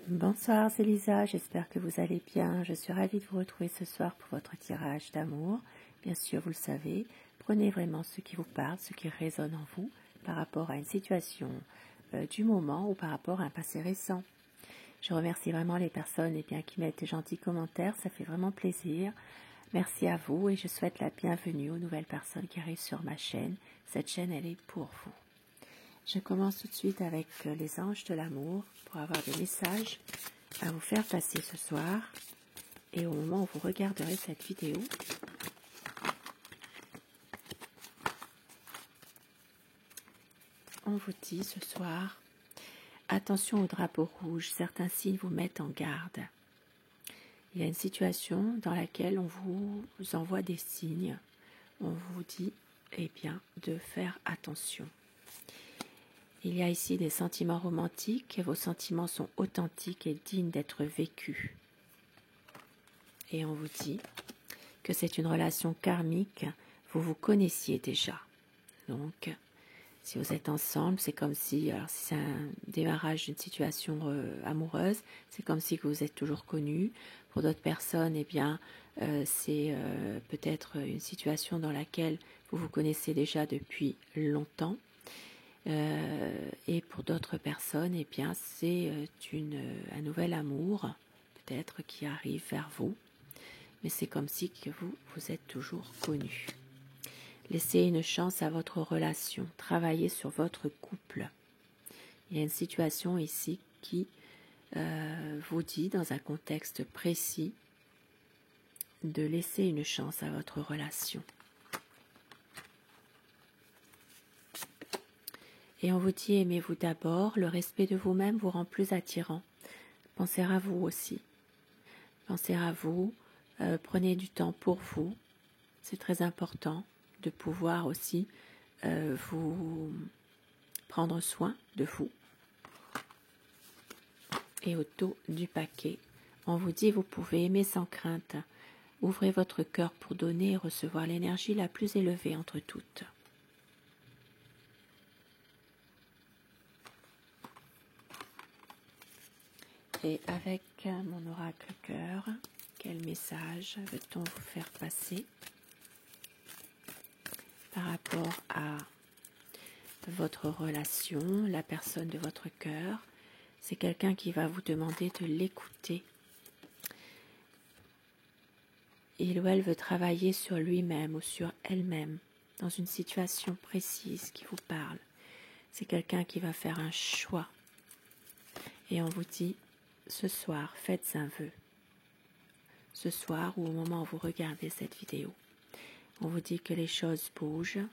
Bonsoir, c'est Lisa, j'espère que vous allez bien. Je suis ravie de vous retrouver ce soir pour votre tirage d'amour. Bien sûr, vous le savez, prenez vraiment ce qui vous parle, ce qui résonne en vous par rapport à une situation du moment ou par rapport à un passé récent. Je remercie vraiment les personnes qui mettent de gentils commentaires, ça fait vraiment plaisir. Merci à vous et je souhaite la bienvenue aux nouvelles personnes qui arrivent sur ma chaîne. Cette chaîne, elle est pour vous. Je commence tout de suite avec les anges de l'amour pour avoir des messages à vous faire passer ce soir. Et au moment où vous regarderez cette vidéo, on vous dit ce soir, attention au drapeau rouge, certains signes vous mettent en garde. Il y a une situation dans laquelle on vous envoie des signes, on vous dit de faire attention. Il y a ici des sentiments romantiques et vos sentiments sont authentiques et dignes d'être vécus. Et on vous dit que c'est une relation karmique, vous vous connaissiez déjà. Donc, si vous êtes ensemble, c'est comme si, alors si c'est un démarrage d'une situation amoureuse, c'est comme si vous êtes toujours connus. Pour d'autres personnes, c'est peut-être une situation dans laquelle vous vous connaissez déjà depuis longtemps. Et pour d'autres personnes, c'est un nouvel amour, peut-être, qui arrive vers vous. Mais c'est comme si que vous êtes toujours connus. Laissez une chance à votre relation, travaillez sur votre couple. Il y a une situation ici qui vous dit, dans un contexte précis, de laisser une chance à votre relation. Et on vous dit, aimez-vous d'abord, le respect de vous-même vous rend plus attirant. Pensez à vous aussi. Pensez à vous, prenez du temps pour vous. C'est très important de pouvoir aussi vous prendre soin de vous. Et au dos du paquet, on vous dit, vous pouvez aimer sans crainte. Ouvrez votre cœur pour donner et recevoir l'énergie la plus élevée entre toutes. Et avec mon oracle cœur, quel message veut-on vous faire passer par rapport à votre relation, la personne de votre cœur? C'est quelqu'un qui va vous demander de l'écouter. Il ou elle veut travailler sur lui-même ou sur elle-même dans une situation précise qui vous parle. C'est quelqu'un qui va faire un choix. Et on vous dit, ce soir, faites un vœu. Ce soir ou au moment où vous regardez cette vidéo, on vous dit que les choses bougent.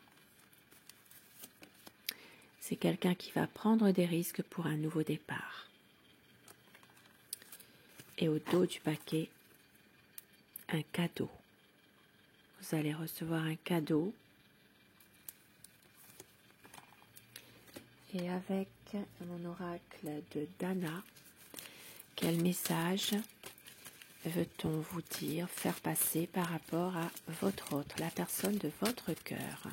C'est quelqu'un qui va prendre des risques pour un nouveau départ. Et au dos du paquet, un cadeau. Vous allez recevoir un cadeau. Et avec mon oracle de Dana, quel message veut-on vous dire, faire passer par rapport à votre autre, la personne de votre cœur?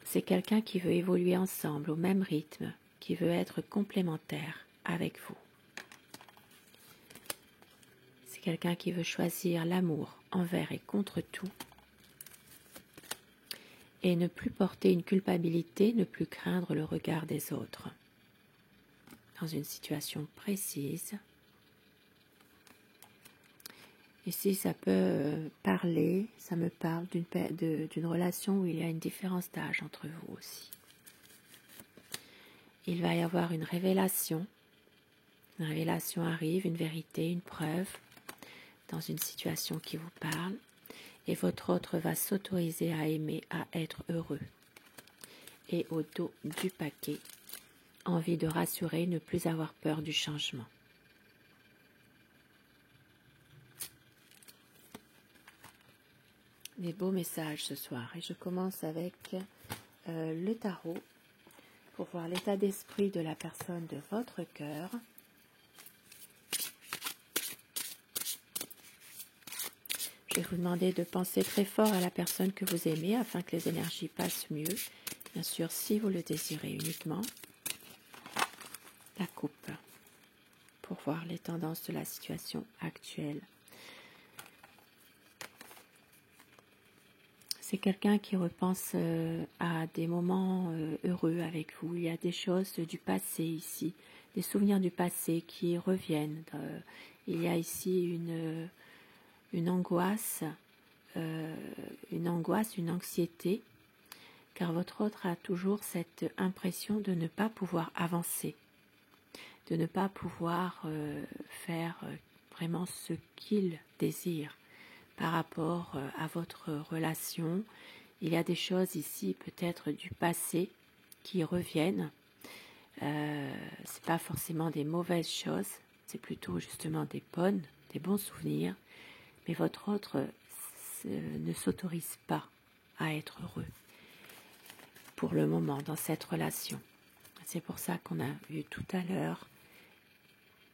C'est quelqu'un qui veut évoluer ensemble au même rythme, qui veut être complémentaire avec vous. C'est quelqu'un qui veut choisir l'amour envers et contre tout et ne plus porter une culpabilité, ne plus craindre le regard des autres. Dans une situation précise. Ici, ça peut parler, ça me parle d'une relation où il y a une différence d'âge entre vous aussi. Il va y avoir une révélation arrive, une vérité, une preuve, dans une situation qui vous parle, et votre autre va s'autoriser à aimer, à être heureux. Et au dos du paquet, envie de rassurer, ne plus avoir peur du changement. Des beaux messages ce soir. Et je commence avec le tarot pour voir l'état d'esprit de la personne de votre cœur. Je vais vous demander de penser très fort à la personne que vous aimez afin que les énergies passent mieux. Bien sûr, si vous le désirez uniquement. la coupe pour voir les tendances de la situation actuelle. C'est quelqu'un qui repense à des moments heureux avec vous. Il y a des choses du passé ici, des souvenirs du passé qui reviennent. Il y a ici une angoisse, une anxiété, car votre autre a toujours cette impression de ne pas pouvoir avancer, de ne pas pouvoir faire vraiment ce qu'il désire. Par rapport à votre relation, il y a des choses ici peut-être du passé qui reviennent. C'est pas forcément des mauvaises choses, c'est plutôt justement des bons souvenirs. Mais votre autre ne s'autorise pas à être heureux pour le moment dans cette relation. C'est pour ça qu'on a vu tout à l'heure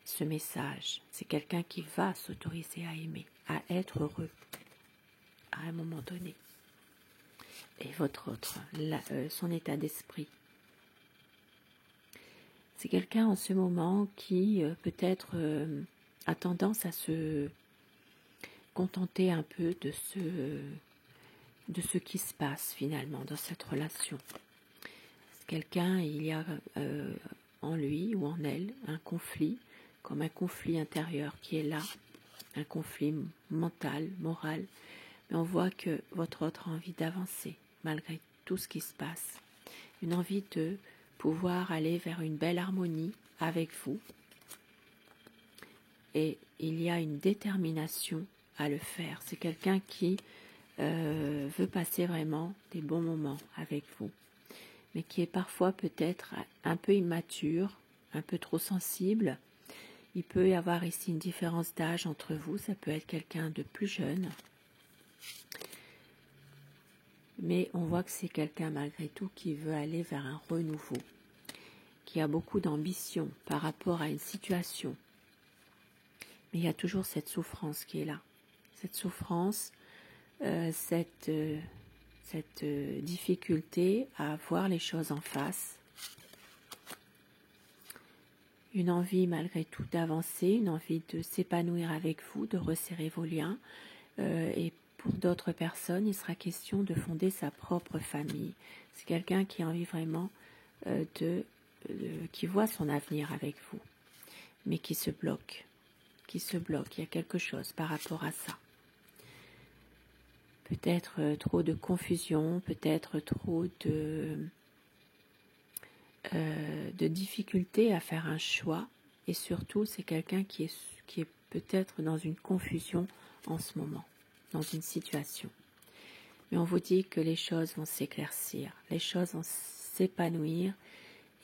ce message. C'est quelqu'un qui va s'autoriser à aimer, à être heureux à un moment donné. Et votre autre, son état d'esprit. C'est quelqu'un en ce moment qui peut-être a tendance à se contenter un peu de ce qui se passe finalement dans cette relation. C'est quelqu'un, il y a en lui ou en elle un conflit, comme un conflit intérieur qui est là, un conflit mental, moral. Mais on voit que votre autre a envie d'avancer malgré tout ce qui se passe. Une envie de pouvoir aller vers une belle harmonie avec vous. Et il y a une détermination à le faire. C'est quelqu'un qui veut passer vraiment des bons moments avec vous. Mais qui est parfois peut-être un peu immature, un peu trop sensible. Il peut y avoir ici une différence d'âge entre vous. Ça peut être quelqu'un de plus jeune. Mais on voit que c'est quelqu'un malgré tout qui veut aller vers un renouveau, qui a beaucoup d'ambition par rapport à une situation. Mais il y a toujours cette souffrance qui est là. Cette souffrance, cette difficulté à voir les choses en face. Une envie malgré tout d'avancer, une envie de s'épanouir avec vous, de resserrer vos liens. Et pour d'autres personnes, il sera question de fonder sa propre famille. C'est quelqu'un qui a envie vraiment qui voit son avenir avec vous, mais qui se bloque. Il y a quelque chose par rapport à ça. Peut-être trop de confusion, peut-être trop de difficulté à faire un choix. Et surtout, c'est quelqu'un qui est peut-être dans une confusion en ce moment, dans une situation. Mais on vous dit que les choses vont s'éclaircir, les choses vont s'épanouir.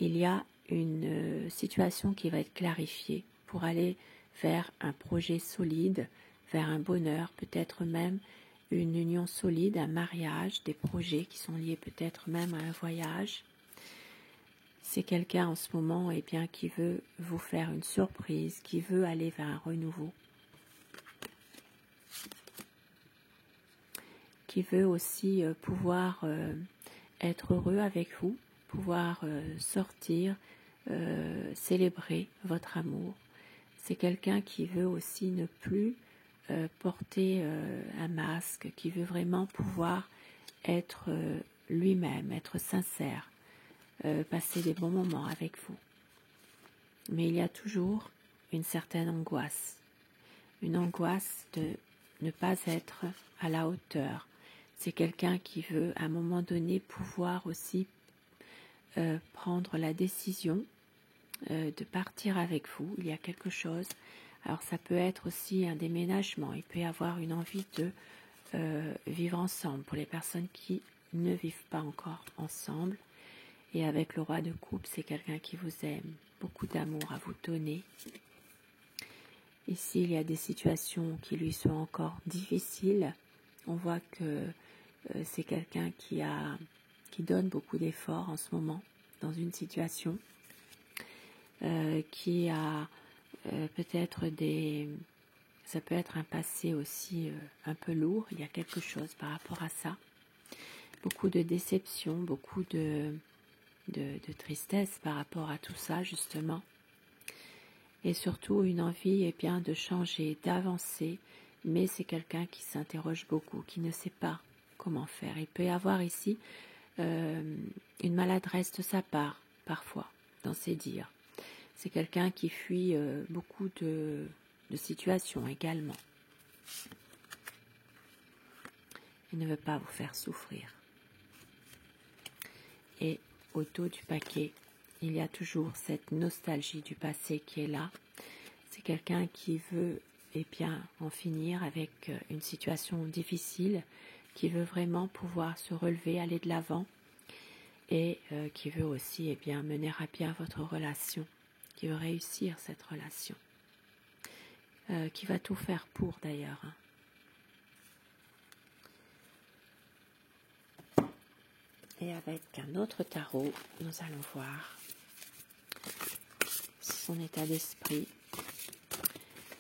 Il y a une situation qui va être clarifiée pour aller vers un projet solide, vers un bonheur, peut-être même une union solide, un mariage, des projets qui sont liés peut-être même à un voyage. C'est quelqu'un en ce moment qui veut vous faire une surprise, qui veut aller vers un renouveau, qui veut aussi pouvoir être heureux avec vous, pouvoir sortir, célébrer votre amour. C'est quelqu'un qui veut aussi ne plus porter un masque, qui veut vraiment pouvoir être lui-même, être sincère, passer des bons moments avec vous. Mais il y a toujours une certaine angoisse, une angoisse de ne pas être à la hauteur. C'est quelqu'un qui veut à un moment donné pouvoir aussi prendre la décision de partir avec vous. Il y a quelque chose. Alors ça peut être aussi un déménagement. Il peut y avoir une envie de vivre ensemble pour les personnes qui ne vivent pas encore ensemble. Et avec le roi de coupe, c'est quelqu'un qui vous aime, beaucoup d'amour à vous donner. Ici, il y a des situations qui lui sont encore difficiles. On voit que c'est quelqu'un qui donne beaucoup d'efforts en ce moment dans une situation, qui a peut-être ça peut être un passé aussi un peu lourd. Il y a quelque chose par rapport à ça. Beaucoup de déception, beaucoup de tristesse par rapport à tout ça, justement. et surtout une envie bien, de changer, d'avancer, mais c'est quelqu'un qui s'interroge beaucoup, qui ne sait pas comment faire. Il peut y avoir ici une maladresse de sa part, parfois, dans ses dires. C'est quelqu'un qui fuit beaucoup de situations également. Il ne veut pas vous faire souffrir. Et au dos du paquet, il y a toujours cette nostalgie du passé qui est là. C'est quelqu'un qui veut bien, en finir avec une situation difficile, qui veut vraiment pouvoir se relever, aller de l'avant, et qui veut aussi bien, mener à bien votre relation, qui veut réussir cette relation, qui va tout faire pour d'ailleurs. Et avec un autre tarot, nous allons voir son état d'esprit,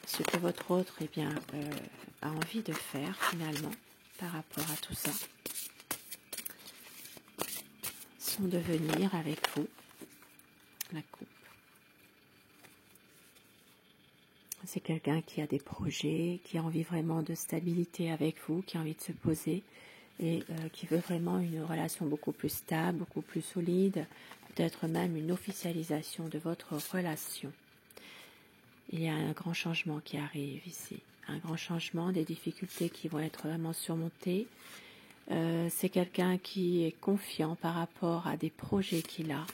ce que votre autre a envie de faire finalement par rapport à tout ça, son devenir avec vous, la coupe. C'est quelqu'un qui a des projets, qui a envie vraiment de stabilité avec vous, qui a envie de se poser et qui veut vraiment une relation beaucoup plus stable, beaucoup plus solide, peut-être même une officialisation de votre relation. Il y a un grand changement qui arrive ici, un grand changement, des difficultés qui vont être vraiment surmontées. C'est quelqu'un qui est confiant par rapport à des projets qu'il a.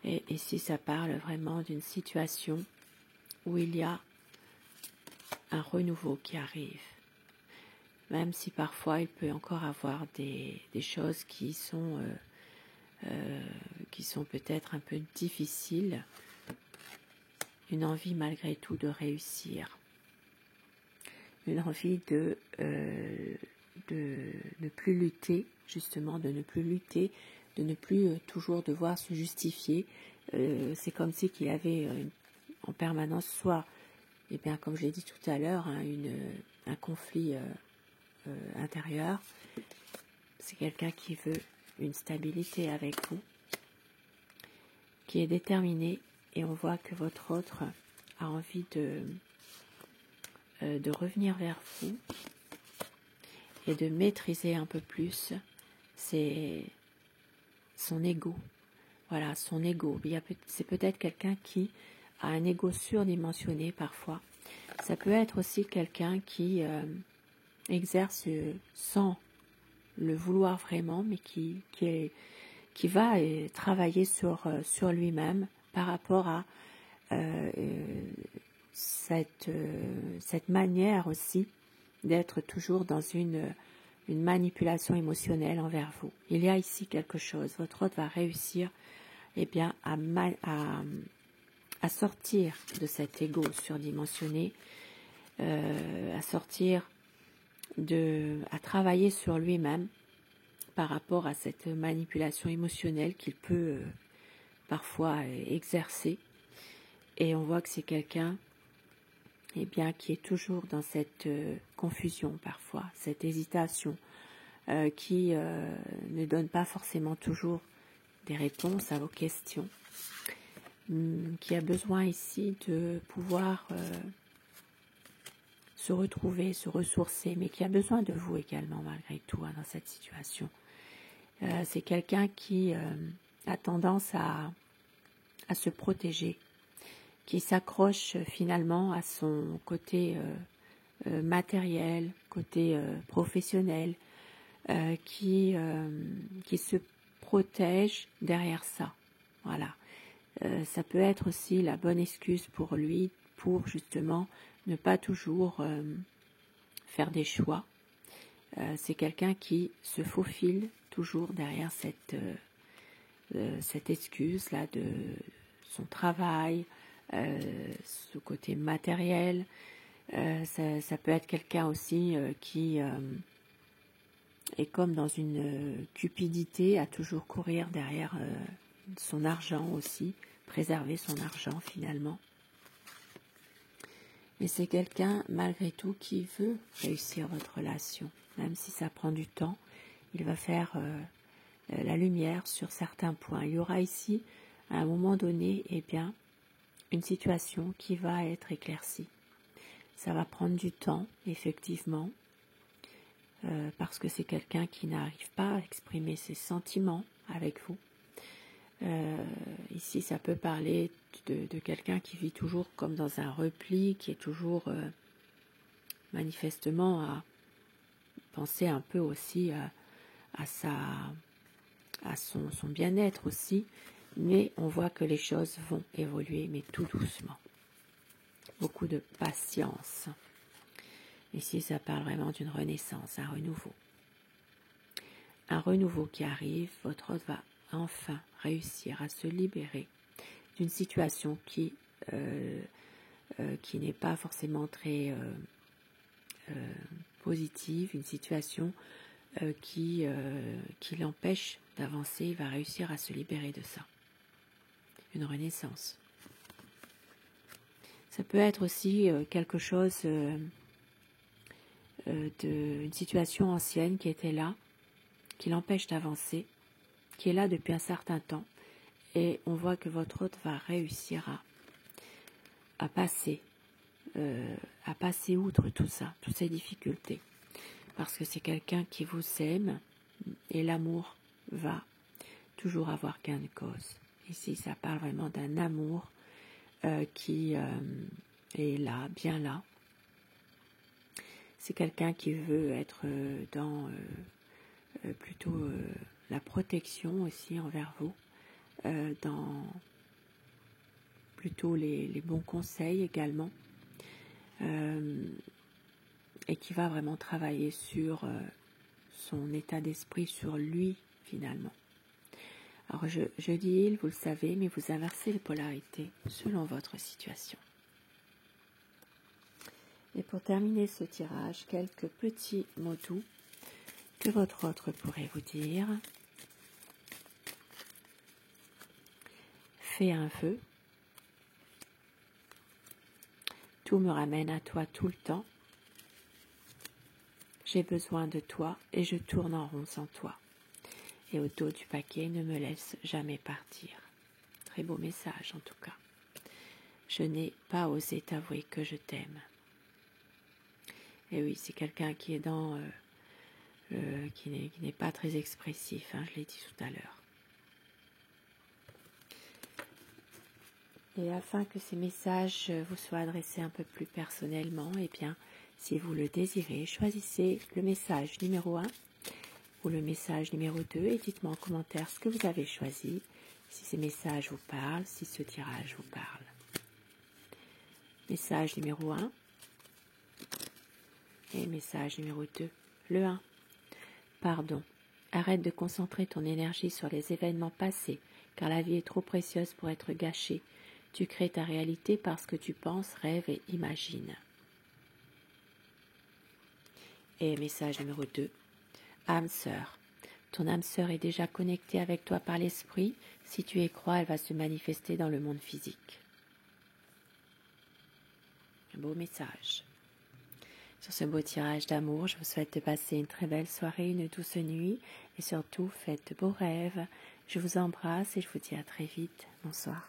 Et ici, ça parle vraiment d'une situation où il y a un renouveau qui arrive. Même si parfois il peut encore avoir des choses qui sont peut-être un peu difficiles, une envie malgré tout de réussir, une envie de ne plus lutter, justement, de ne plus lutter, de ne plus toujours devoir se justifier. C'est comme si qu'il avait en permanence soit, bien, comme je l'ai dit tout à l'heure, un conflit intérieur. C'est quelqu'un qui veut une stabilité avec vous, qui est déterminé, et on voit que votre autre a envie de revenir vers vous et de maîtriser un peu plus son ego. Voilà, son ego. C'est peut-être quelqu'un qui a un ego surdimensionné parfois. Ça peut être aussi quelqu'un qui exerce sans le vouloir vraiment, mais qui va travailler sur lui-même par rapport à cette manière aussi d'être toujours dans une manipulation émotionnelle envers vous. Il y a ici quelque chose. Votre autre va réussir bien, à sortir de cet ego surdimensionné, à travailler sur lui-même par rapport à cette manipulation émotionnelle qu'il peut parfois exercer. Et on voit que c'est quelqu'un qui est toujours dans cette confusion parfois, cette hésitation, qui ne donne pas forcément toujours des réponses à vos questions, qui a besoin ici de pouvoir se retrouver, se ressourcer, mais qui a besoin de vous également malgré tout dans cette situation. C'est quelqu'un qui a tendance à se protéger, qui s'accroche finalement à son côté matériel, côté professionnel, qui se protège derrière ça. Voilà. Ça peut être aussi la bonne excuse pour lui, pour justement ne pas toujours faire des choix. C'est quelqu'un qui se faufile toujours derrière cette excuse-là de son travail, ce côté matériel. Ça peut être quelqu'un aussi qui est comme dans une cupidité à toujours courir derrière son argent aussi, préserver son argent finalement. Mais c'est quelqu'un malgré tout qui veut réussir votre relation, même si ça prend du temps. Il va faire la lumière sur certains points. Il y aura ici, à un moment donné, une situation qui va être éclaircie. Ça va prendre du temps, effectivement, parce que c'est quelqu'un qui n'arrive pas à exprimer ses sentiments avec vous. Ici, ça peut parler de quelqu'un qui vit toujours comme dans un repli, qui est toujours manifestement à penser un peu aussi à son bien-être aussi, mais on voit que les choses vont évoluer, mais tout doucement. Beaucoup de patience. Ici, ça parle vraiment d'une renaissance, un renouveau. Un renouveau qui arrive, votre hôte va enfin réussir à se libérer d'une situation qui n'est pas forcément très positive, une situation qui l'empêche d'avancer. Il va réussir à se libérer de ça. Une renaissance. Ça peut être aussi quelque chose d'une situation ancienne qui était là, qui l'empêche d'avancer, qui est là depuis un certain temps, et on voit que votre hôte va réussir à passer outre tout ça, toutes ces difficultés, parce que c'est quelqu'un qui vous aime, et l'amour va toujours avoir gain de cause. Ici, ça parle vraiment d'un amour qui est là, bien là. C'est quelqu'un qui veut être dans plutôt la protection aussi envers vous, dans plutôt les bons conseils également, et qui va vraiment travailler sur son état d'esprit, sur lui finalement. Alors je dis il, vous le savez, mais vous inversez les polarités selon votre situation. Et pour terminer ce tirage, quelques petits mots doux que votre autre pourrait vous dire. Fais un vœu. Tout me ramène à toi tout le temps. J'ai besoin de toi et je tourne en rond sans toi. Et au dos du paquet, ne me laisse jamais partir. Très beau message en tout cas. Je n'ai pas osé t'avouer que je t'aime. Et oui, c'est quelqu'un qui est dans qui n'est pas très expressif, hein, je l'ai dit tout à l'heure. Et afin que ces messages vous soient adressés un peu plus personnellement, eh bien, si vous le désirez, choisissez le message numéro 1 ou le message numéro 2 et dites-moi en commentaire ce que vous avez choisi, si ces messages vous parlent, si ce tirage vous parle. Message numéro 1 et message numéro 2, le 1. Pardon, arrête de concentrer ton énergie sur les événements passés, car la vie est trop précieuse pour être gâchée. Tu crées ta réalité parce que tu penses, rêves et imagines. Et message numéro 2, âme sœur. Ton âme sœur est déjà connectée avec toi par l'esprit. Si tu y crois, elle va se manifester dans le monde physique. Un beau message. Sur ce beau tirage d'amour, je vous souhaite de passer une très belle soirée, une douce nuit et surtout faites de beaux rêves. Je vous embrasse et je vous dis à très vite. Bonsoir.